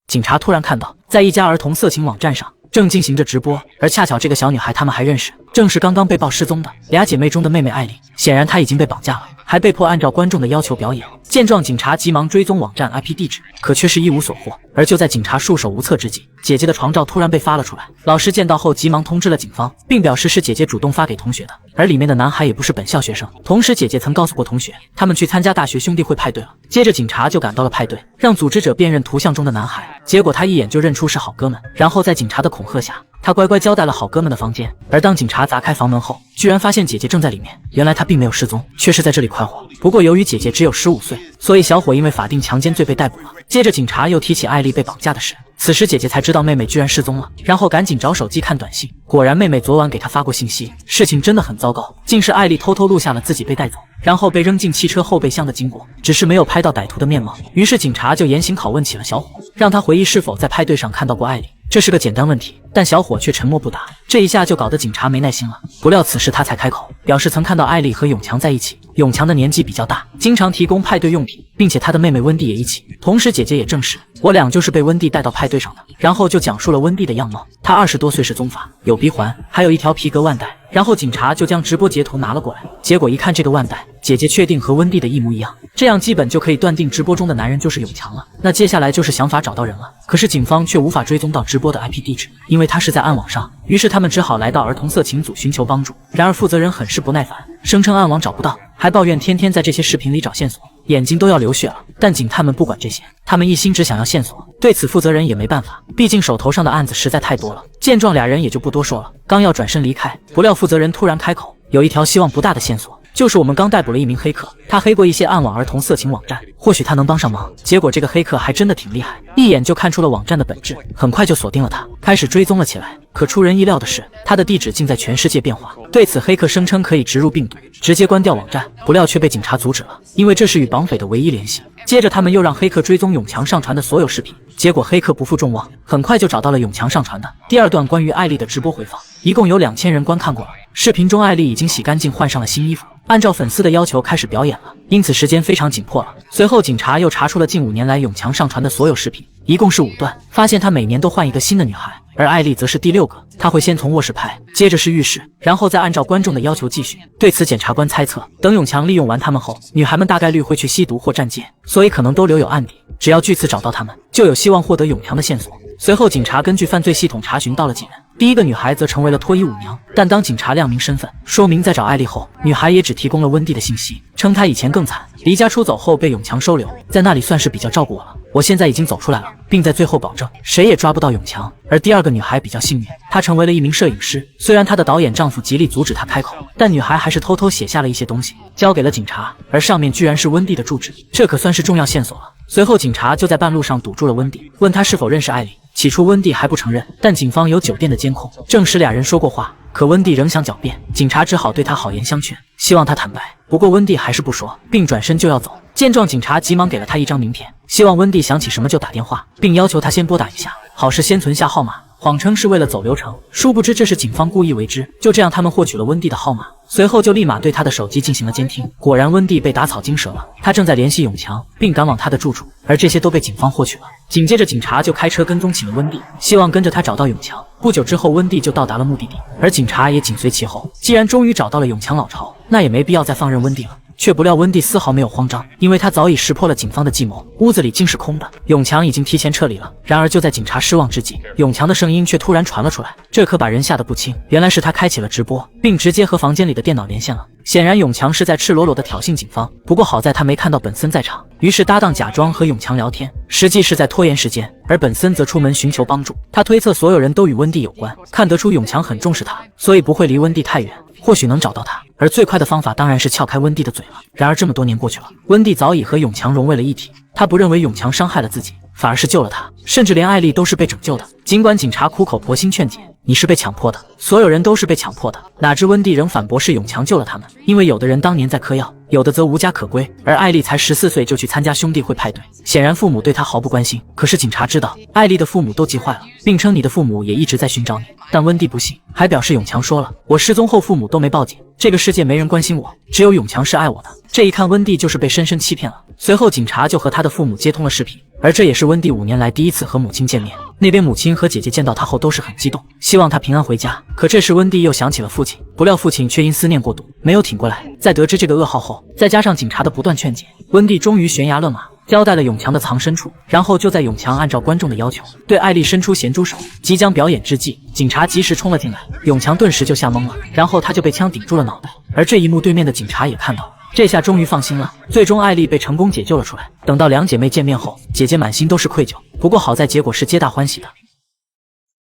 警察突然看到，在一家儿童色情网站上正进行着直播，而恰巧这个小女孩他们还认识，正是刚刚被曝失踪的俩姐妹中的妹妹艾莉。显然她已经被绑架了，还被迫按照观众的要求表演。见状，警察急忙追踪网站 IP 地址，可却是一无所获。而就在警察束手无策之际，姐姐的床照突然被发了出来。老师见到后急忙通知了警方，并表示是姐姐主动发给同学的，而里面的男孩也不是本校学生。同时姐姐曾告诉过同学，他们去参加大学兄弟会派对了。接着警察就赶到了派对，让组织者辨认图像中的男孩，结果他一眼就认出是好哥们。然后在警察的恐吓下，他乖乖交代了好哥们的房间。而当警察砸开房门后，居然发现姐姐正在里面。原来她并没有失踪，却是在这里快活。不过由于姐姐只有15岁，所以小伙因为法定强奸罪被逮捕了。接着警察又提起艾莉被绑架的事，此时姐姐才知道妹妹居然失踪了，然后赶紧找手机看短信，果然妹妹昨晚给她发过信息。事情真的很糟糕，竟是艾莉偷偷录下了自己被带走，然后被扔进汽车后备箱的经过，只是没有拍到歹徒的面貌。于是警察就严刑拷问起了小伙，让他回忆是否在派对上看到过艾莉。这是个简单问题，但小伙却沉默不答，这一下就搞得警察没耐心了。不料此时他才开口，表示曾看到艾莉和永强在一起。永强的年纪比较大，经常提供派对用品，并且他的妹妹温蒂也一起。同时姐姐也证实，我俩就是被温蒂带到派对上的。然后就讲述了温蒂的样貌，她20多岁，是棕发，有鼻环，还有一条皮革腕带。然后警察就将直播截图拿了过来，结果一看这个腕带，姐姐确定和温蒂的一模一样，这样基本就可以断定直播中的男人就是永强了。那接下来就是想法找到人了，可是警方却无法追踪到直播的 IP 地址，因为他是在暗网上。于是他们只好来到儿童色情组寻求帮助。然而负责人很是不耐烦，声称暗网找不到，还抱怨天天在这些视频里找线索，眼睛都要流血了。但警探们不管这些，他们一心只想要线索。对此负责人也没办法，毕竟手头上的案子实在太多了。见状俩人也就不多说了，刚要转身离开，不料负责人突然开口，有一条希望不大的线索，就是我们刚逮捕了一名黑客，他黑过一些暗网儿童色情网站，或许他能帮上忙。结果这个黑客还真的挺厉害，一眼就看出了网站的本质，很快就锁定了他，开始追踪了起来。可出人意料的是，他的地址竟在全世界变化。对此黑客声称可以植入病毒，直接关掉网站，不料却被警察阻止了，因为这是与绑匪的唯一联系。接着他们又让黑客追踪永强上传的所有视频，结果黑客不负众望，很快就找到了永强上传的第2段关于艾莉的直播回放，一共有2000人观看过了。视频中艾莉已经洗干净，换上了新衣服，按照粉丝的要求开始表演了，因此时间非常紧迫了。随后警察又查出了近5年来永强上传的所有视频，一共是5段，发现他每年都换一个新的女孩，而艾莉则是第6个。他会先从卧室拍，接着是浴室，然后再按照观众的要求继续。对此检察官猜测，等永强利用完他们后，女孩们大概率会去吸毒或站街，所以可能都留有案底，只要据此找到他们，就有希望获得永强的线索。随后警察根据犯罪系统查询到了几人，第1个女孩则成为了脱衣舞娘。但当警察亮明身份，说明在找艾莉后，女孩也只提供了温蒂的信息，称她以前更惨，离家出走后被永强收留，在那里算是比较照顾我了，我现在已经走出来了，并在最后保证谁也抓不到永强。而第2个女孩比较幸运，她成为了一名摄影师，虽然她的导演丈夫极力阻止她开口，但女孩还是偷偷写下了一些东西交给了警察，而上面居然是温蒂的住址，这可算是重要线索了。随后警察就在半路上堵住了温蒂，问她是否认识艾莉。起初温蒂还不承认，但警方有酒店的监控证实俩人说过话，可温蒂仍想狡辩，警察只好对她好言相劝，希望她坦白。不过温蒂还是不说，并转身就要走。见状警察急忙给了她一张名片，希望温蒂想起什么就打电话，并要求她先拨打一下，好事先存下号码，谎称是为了走流程。殊不知这是警方故意为之。就这样他们获取了温蒂的号码，随后就立马对她的手机进行了监听。果然温蒂被打草惊蛇了，她正在联系永强，并赶往他的住处，而这些都被警方获取了。紧接着警察就开车跟踪起了温蒂，希望跟着他找到永强。不久之后温蒂就到达了目的地，而警察也紧随其后。既然终于找到了永强老巢，那也没必要再放任温蒂了。却不料温蒂丝毫没有慌张，因为他早已识破了警方的计谋，屋子里竟是空的，永强已经提前撤离了。然而就在警察失望之际，永强的声音却突然传了出来，这可把人吓得不轻。原来是他开启了直播，并直接和房间里的电脑连线了。显然永强是在赤裸裸的挑衅警方，不过好在他没看到本森在场，于是搭档假装和永强聊天，实际是在拖延时间。而本森则出门寻求帮助，他推测所有人都与温蒂有关，看得出永强很重视他，所以不会离温蒂太远，或许能找到他。而最快的方法当然是撬开温蒂的嘴了。然而这么多年过去了，温蒂早已和永强融为了一体，他不认为永强伤害了自己，反而是救了他，甚至连艾莉都是被拯救的。尽管警察苦口婆心劝解，你是被强迫的，所有人都是被强迫的。哪知温蒂仍反驳是永强救了他们，因为有的人当年在嗑药，有的则无家可归，而艾丽才14岁就去参加兄弟会派对，显然父母对她毫不关心。可是警察知道艾丽的父母都急坏了，并称你的父母也一直在寻找你。但温蒂不信，还表示永强说了，我失踪后父母都没报警，这个世界没人关心我，只有永强是爱我的。这一看温蒂就是被深深欺骗了。随后警察就和他的父母接通了视频，而这也是温蒂5年来第一次和母亲见面。那边母亲和姐姐见到他后都是很激动，希望他平安回家。可这时温蒂又想起了父亲，不料父亲却因思念过度没有挺过来。在得知这个噩耗后，再加上警察的不断劝解，温蒂终于悬崖勒马，交代了永强的藏身处。然后就在永强按照观众的要求对艾丽伸出咸猪手，即将表演之际，警察及时冲了进来，永强顿时就吓懵了，然后他就被枪顶住了脑袋。而这一幕对面的警察也看到了，这下终于放心了。最终艾丽被成功解救了出来。等到两姐妹见面后，姐姐满心都是愧疚，不过好在结果是皆大欢喜的。